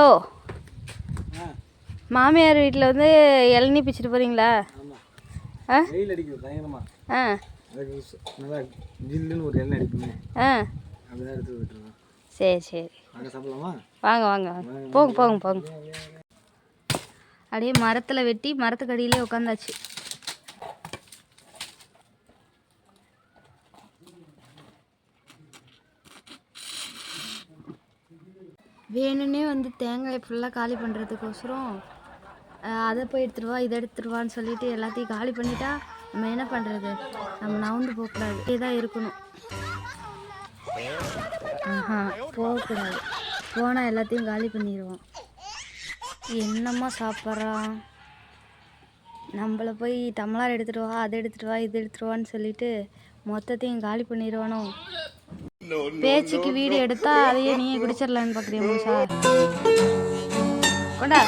ஓ மாமியார் வீட்டில் வந்து இளநீ பிச்சுட்டு போகிறீங்களா? ஆ வெயில் அடிக்குது பயங்கரமா. ஆ அதுக்கு நல்லா ஜில்லுன்னு ஒரு எண்ணெய் அடிக்குமே. ஆ அப்படிதான் எடுத்து விட்டுருவோம். சரி சரி வாங்க சாப்பிடலாமா? வாங்க வாங்க வாங்க போங்க போங்க போங்க. அப்படியே மரத்தில் வெட்டி மரத்துக்கு அடியிலே உட்காந்தாச்சு. வேணும்னே வந்து தேங்காய் ஃபுல்லாக காலி பண்ணுறதுக்கோசரம் அதை போய் எடுத்துருவா இதை எடுத்துருவான்னு சொல்லிட்டு எல்லாத்தையும் காலி பண்ணிட்டா நம்ம என்ன பண்ணுறது? நம்ம நவுந்து போகக்கூடாது, இதே தான் இருக்கணும். ஆஹா போகக்கூடாது, போனால் எல்லாத்தையும் காலி பண்ணிடுவோம். என்னம்மா சாப்பிட்றான்? நம்மளை போய் டம்ளார் எடுத்துகிட்டு வா, அதை எடுத்துகிட்டு வா, இது எடுத்துகிட்டு சொல்லிட்டு மொத்தத்தையும் காலி பண்ணிடுவானோ? பேச்சுக்கு வீடியோ எடுத்தா அதையே நீயே குடிச்சிடலான்னு பார்க்குறியா முழுசா? கொண்டா.